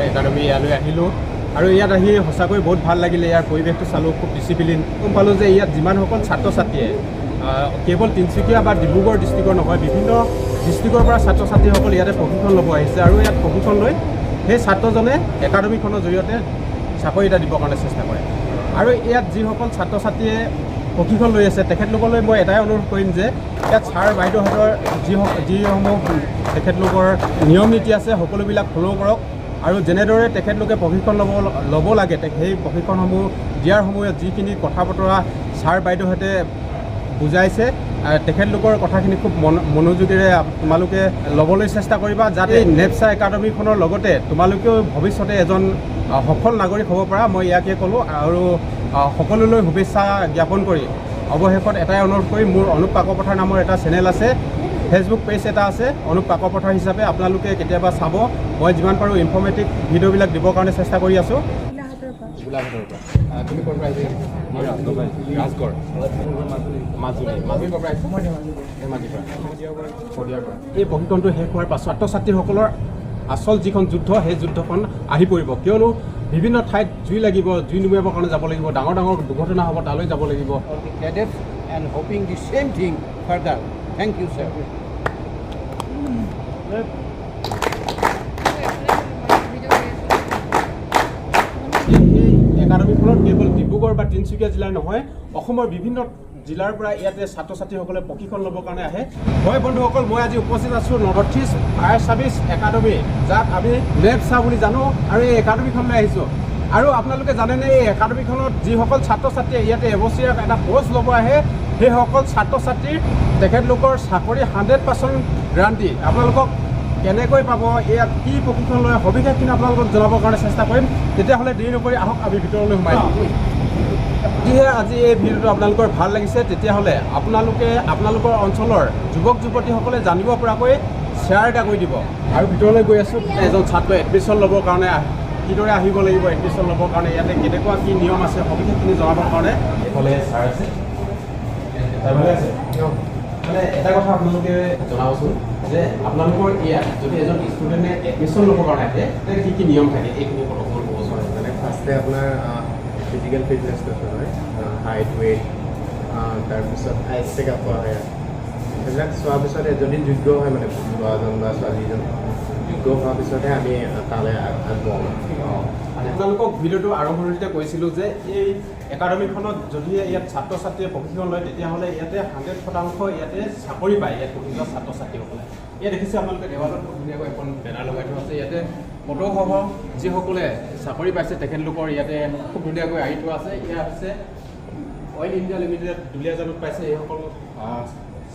Academy ইয়ালৈ আহিলোঁ আৰু ইয়াত আহি সঁচাকৈ বহুত ভাল লাগিলে। ইয়াৰ পৰিৱেশটো চালোঁ, খুব ডিচিপ্লিন। গম পালোঁ যে ইয়াত যিমানসকল ছাত্ৰ ছাত্ৰীয়ে কেৱল তিনিচুকীয়া বা ডিব্ৰুগড় ডিষ্ট্ৰিক্টৰ নহয়, বিভিন্ন ডিষ্ট্ৰিক্টৰ পৰা ছাত্ৰ ছাত্ৰীসকল ইয়াতে প্ৰশিক্ষণ ল'ব আহিছে আৰু ইয়াত প্ৰশিক্ষণ লৈ সেই ছাত্ৰজনে একাডেমিখনৰ জৰিয়তে চাকৰি এটা দিবৰ কাৰণে চেষ্টা কৰে। আৰু ইয়াত যিসকল ছাত্ৰ ছাত্ৰীয়ে প্ৰশিক্ষণ লৈ আছে তেখেতলোকলৈ মই এটাই অনুৰোধ কৰিম যে ইয়াত ছাৰ বাইদেউহঁতৰ যিসমূহ তেখেতলোকৰ নিয়ম নীতি আছে সকলোবিলাক ফ'ল' কৰক আৰু যেনেদৰে তেখেতলোকে প্ৰশিক্ষণ ল'ব লাগে সেই প্ৰশিক্ষণসমূহ দিয়াৰ সময়ত যিখিনি কথা বতৰা ছাৰ বাইদেউহঁতে বুজাইছে তেখেতলোকৰ কথাখিনি খুব মনোযোগেৰে তোমালোকে ল'বলৈ চেষ্টা কৰিবা, যাতে নেপচা একাডেমিখনৰ লগতে তোমালোকেও ভৱিষ্যতে এজন সফল নাগৰিক হ'ব পৰা। মই ইয়াকে ক'লোঁ আৰু সকলোলৈ শুভেচ্ছা জ্ঞাপন কৰি অৱশেষত এটাই অনুৰোধ কৰি মোৰ অনুপ কাকপথাৰ নামৰ এটা চেনেল আছে, ফেচবুক পেজ এটা আছে অনুপ কাকপথাৰ হিচাপে। আপোনালোকে কেতিয়াবা চাব, মই যিমান পাৰোঁ ইনফৰ্মেটিভ ভিডিঅ'বিলাক দিবৰ কাৰণে চেষ্টা কৰি আছোঁ। গোলাঘাটৰ পৰা তুমি ক'ৰ পৰা আহিছা? মই ৰাজগড়, মাজুলীৰ পৰা আহিছোঁ। এই প্ৰশিক্ষণটো শেষ হোৱাৰ পাছত ছাত্ৰ ছাত্ৰীসকলৰ আচল যিখন যুদ্ধ সেই যুদ্ধখন আহি পৰিব, কিয়নো বিভিন্ন ঠাইত জুই লাগিব, জুই নুমুৱাবৰ কাৰণে যাব লাগিব, ডাঙৰ ডাঙৰ দুৰ্ঘটনা হ'ব, তালৈ যাব লাগিব। Cadets and hoping the same thing further. Thank you, sir. একাডেমিখনত কেৱল ডিব্ৰুগড় বা তিনিচুকীয়া জিলাৰ নহয়, অসমৰ বিভিন্ন জিলাৰ পৰা ইয়াতে ছাত্ৰ ছাত্ৰীসকলে প্ৰশিক্ষণ ল'বৰ কাৰণে আহে। হয় বন্ধুসকল, মই আজি উপস্থিত আছোঁ north east fire service academy, যাক আমি নেপচা বুলি জানো, আৰু এই একাডেমিখনলৈ আহিছোঁ। আৰু আপোনালোকে জানেনে এই একাডেমিখনত যিসকল ছাত্ৰ ছাত্ৰীয়ে ইয়াতে এবছৰীয়া এটা কোৰ্চ ল'ব আহে, সেইসকল ছাত্ৰ ছাত্ৰীৰ তেখেতলোকৰ চাকৰি 100% গ্যাৰাণ্টি। আপোনালোকক কেনেকৈ পাব, ইয়াত কি প্ৰশিক্ষণ লয়, সবিশেষখিনি আপোনালোকক জনাবৰ কাৰণে চেষ্টা কৰিম। তেতিয়াহ'লে দেৰি নকৰি আহক আমি ভিতৰলৈ সোমাই দিম। যদিহে আজি এই ভিডিঅ'টো আপোনালোকৰ ভাল লাগিছে তেতিয়াহ'লে আপোনালোকৰ অঞ্চলৰ যুৱক যুৱতীসকলে জানিব পৰাকৈ শ্বেয়াৰ এটা কৰি দিব। আৰু ভিতৰলৈ গৈ আছোঁ, এজন ছাত্ৰই এডমিশ্যন ল'বৰ কাৰণে কিদৰে আহিব লাগিব, এডমিশ্যন ল'বৰ কাৰণে ইয়াতে কেনেকুৱা কি নিয়ম আছে সবিশেষখিনি জনাবৰ কাৰণে এইফালে ছাৰ আছে। ভালে আছে? মানে এটা কথা আপোনালোকে জনাবচোন যে আপোনালোকৰ ইয়াত যদি এজন ষ্টুডেণ্টে এডমিশ্যন ল'বৰ কাৰণে আহে তেতিয়া কি কি নিয়ম থাকে, এইখিনি প্ৰট'কল ক'ব পাৰে। মানে ফাৰ্ষ্টে আপোনাৰ ফিজিকেল ফিটনেছ টেষ্ট হয়, হাইট ৱেইট, তাৰপিছত আইচ চেকআপ কৰা হয়। সেইবিলাক চোৱাৰ পিছতে যদি যোগ্য হয়, মানে ল'ৰাজন বা ছোৱালীজন যোগ্য হোৱাৰ পিছতহে আমি তালৈ আগবঢ়াওঁ। আপোনালোকক ভিডিঅ'টো আৰম্ভণিতে কৈছিলোঁ যে এই একাডেমিখনত যদিহে ইয়াত ছাত্ৰ ছাত্ৰীয়ে প্ৰশিক্ষণ লয় তেতিয়াহ'লে ইয়াতে 100% ইয়াতে চাকৰি পায় ইয়াত পঢ়ি যোৱা ছাত্ৰ ছাত্ৰীসকলে। ইয়াত দেখিছে আপোনালোকে দেৱালত খুব ধুনীয়াকৈ এখন বেনাৰ লগাই থোৱা আছে। ইয়াতে ফটোসহ যিসকলে চাকৰি পাইছে তেখেতলোকৰ ইয়াতে খুব ধুনীয়াকৈ আঁৰি থোৱা আছে। ইয়াত আছে অইল ইণ্ডিয়া লিমিটেড দুলীয়াজানত পাইছে এইসকল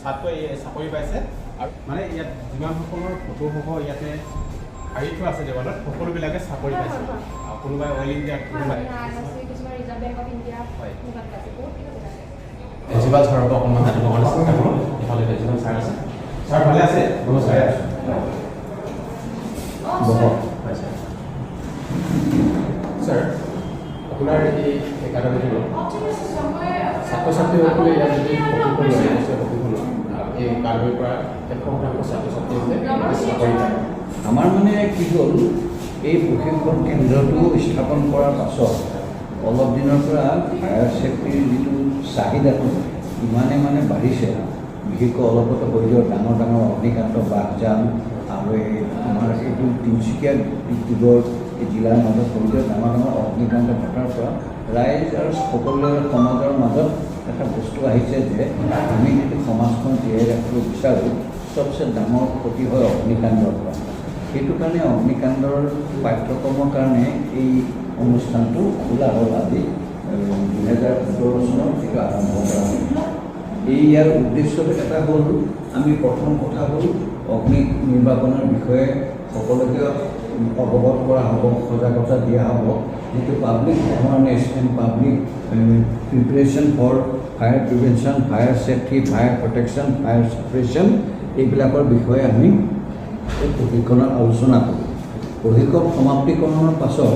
ছাত্ৰই চাকৰি পাইছে। আৰু মানে ইয়াত যিমানসকলৰ ফটোসহ ইয়াতে আঁৰি থোৱা আছে দেৱালত সকলোবিলাকে চাকৰি পাইছে। কোনোবাই অইল ইণ্ডিয়াত, কোনোবাই প্ৰিন্সিপাল ছাৰৰ পৰা অকণমান জানিব কাৰণে চেষ্টা কৰোঁ। এইফালে প্ৰিন্সিপাল ছাৰ আছে। ছাৰ ভালে আছে? নমস্কাৰ। ছাৰ, আপোনাৰ এই একাডেমিখনত ছাত্ৰ ছাত্ৰীসকলে ইয়াত যদি প্ৰশিক্ষণ লয়, প্ৰশিক্ষণ এই একাডেমিৰ পৰা 100% ছাত্ৰ ছাত্ৰীসকলে চাকৰি পায়। আমাৰ মানে কি হ'ল, এই প্ৰশিক্ষণ কেন্দ্ৰটো স্থাপন কৰাৰ পাছত অলপ দিনৰ পৰা ফায়াৰ ছেফটিৰ যিটো চাহিদাটো ইমানে বাঢ়িছে, বিশেষকৈ অলপতে হৈ যোৱা ডাঙৰ ডাঙৰ অগ্নিকাণ্ড, বাঘজান আৰু এই আমাৰ এইটো তিনিচুকীয়া ডিব্ৰুগড় এই জিলাৰ মাজত হৈ যোৱা ডাঙৰ ডাঙৰ অগ্নিকাণ্ড ঘটাৰ পৰা ৰাইজ আৰু সকলোৰে সমাজৰ মাজত এটা বস্তু আহিছে যে আমি যদি সমাজখন জীয়াই ৰাখিব বিচাৰোঁ, চবচে ডাঙৰ ক্ষতি হয় অগ্নিকাণ্ডৰ পৰা। সেইটো কাৰণে অগ্নিকাণ্ডৰ পাঠ্যক্ৰমৰ কাৰণে এই অনুষ্ঠানটো খোলা হ'ল আজি 2017 চনত এইটো আৰম্ভ কৰা হ'ল। ইয়াৰ উদ্দেশ্য এটা হ'ল, আমি প্ৰথম কথা হ'ল অগ্নি নিৰ্বাপনৰ বিষয়ে সকলোকে অৱগত কৰা হ'ব, সজাগতা দিয়া হ'ব, যিটো public awareness and public preparation for fire prevention, fire safety, fire protection, fire suppression, এইবিলাকৰ বিষয়ে আমি এই প্ৰশিক্ষণৰ আলোচনা কৰোঁ। প্ৰশিক্ষণ সমাপ্তিকৰণৰ পাছত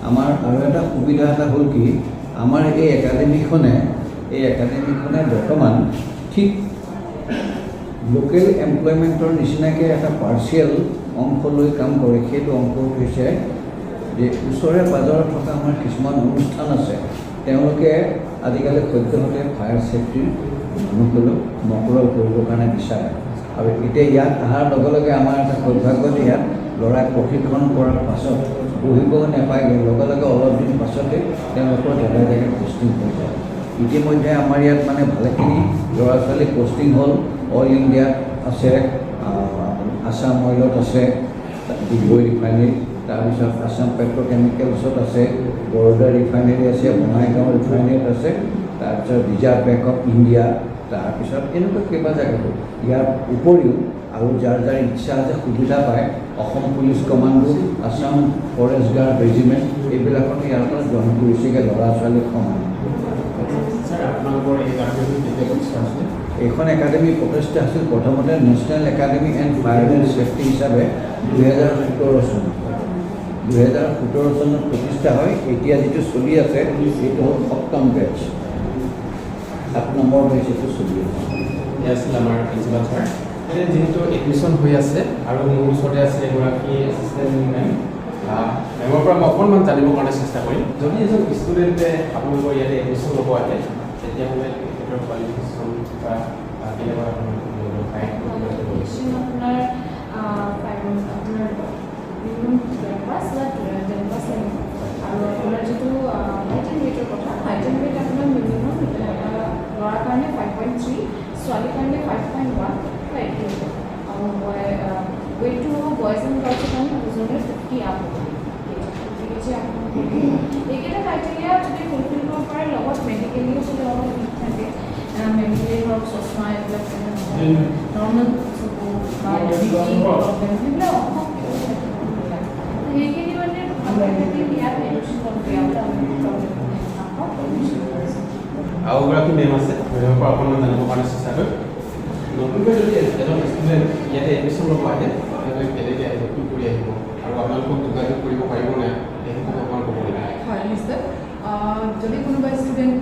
আমাৰ আৰু এটা সুবিধা এটা হ'ল কি, আমাৰ এই একাডেমিখনে বৰ্তমান ঠিক লোকেল এমপ্লয়মেণ্টৰ নিচিনাকৈ এটা পাৰ্চিয়েল অংশ লৈ কাম কৰে। সেইটো অংশ হৈছে যে ওচৰে পাজৰে থকা আমাৰ কিছুমান অনুষ্ঠান আছে তেওঁলোকে আজিকালি সদ্যহতে ফায়াৰ ছেফটিৰ মানুহবিলাক নকল কৰিবৰ কাৰণে বিচাৰে আৰু এতিয়া ইয়াত অহাৰ লগে লগে আমাৰ এটা সৌভাগ্য যে ইয়াত ল'ৰাই প্ৰশিক্ষণ কৰাৰ পাছত বহিব নাপায়গৈ লগে লগে অলপ দিন পাছতে তেওঁলোকৰ জেগাই জেগাই পষ্টিং হৈ যায় ইতিমধ্যে আমাৰ ইয়াত মানে ভালেখিনি ল'ৰা ছোৱালী পষ্টিং হ'ল অল ইণ্ডিয়াত আছে আছাম অইলত আছে ডিগবৈ ৰিফাইনেৰী তাৰপিছত আছাম পেট্ৰ'কেমিকেলছত আছে বৰোদা ৰিফাইনেৰী আছে বঙাইগাঁও ৰিফাইনেৰীত আছে তাৰপিছত ৰিজাৰ্ভ বেংক অফ ইণ্ডিয়া তাৰপিছত এনেকুৱা কেইবা জেগাতো ইয়াৰ উপৰিও আৰু যাৰ যাৰ ইচ্ছা আছে সুবিধা পায় Assam police commando Assam forest guard regiment এইবিলাকত ইয়াৰ পৰা জইন কৰিছেগৈ ল'ৰা ছোৱালী সমান এইখন একাডেমি প্ৰতিষ্ঠা আছিল প্ৰথমতে national academy and fire and safety হিচাপে 2017 চনত 2017 চনত প্ৰতিষ্ঠা হয় এতিয়া যিটো চলি আছে এইটো হ'ল 7ম বেটছ 7 নম্বৰ বেটছ এইটো চলি আছে আছিল আমাৰ প্ৰিন্সিপাল ছাৰ যিহেতু এডমিশ্যন হৈ আছে আৰু মোৰ ওচৰতে আছে এগৰাকী এছিষ্টেণ্ট মেম মেমৰ পৰা মই অকণমান জানিবৰ কাৰণে চেষ্টা কৰিম যদি এজন ষ্টুডেণ্টে আপোনালোকৰ ইয়াতে এডমিশ্যন ল'ব আহে তেতিয়াহ'লে তেখেতৰ কোৱালিফিকেশ্যন বা কেনেকুৱা আৰু আপোনাৰ যিটো হাইটেন ৱেইটৰ কথা হাইটেন ৱেইট আপোনাৰ মিনিমাম ল'ৰাৰ কাৰণে 5.3 ছোৱালীৰ কাৰণে 5.1 বা 8 আৰু ৱেইটটো হ'ব বয়জ এণ্ড গাৰ্লছৰ কাৰণে দুজনে 50 আপ এইকেইটা ক্ৰাইটেৰিয়া যদি ফুলফিল কৰিব পাৰে লগত মেডিকেলিও যদি অলপ ঠিক থাকে মেডিকেলি হওক চশমা এইবিলাক নৰ্মেল চকু বা সেইবিলাক অসম সেইখিনি মানে ইয়াত এডমিশ্যন আৰু এগৰাকী মেম আছে মেমৰ পৰা অকণমান জানিবৰ কাৰণে চেষ্টা কৰিম নতুনকৈ যদি এজন ষ্টুডেণ্ট ইয়াতে এডমিশ্যন ল'ব আহে তেতিয়াহ'লে কেনেকৈ আহিব কি কৰি আহিব আৰু আপোনালোকক যোগাযোগ কৰিব পাৰিব নাই সেই কথা অকণমান ক'ব লাগিব হয় নিশ্চয় যদি কোনোবা ষ্টুডেণ্ট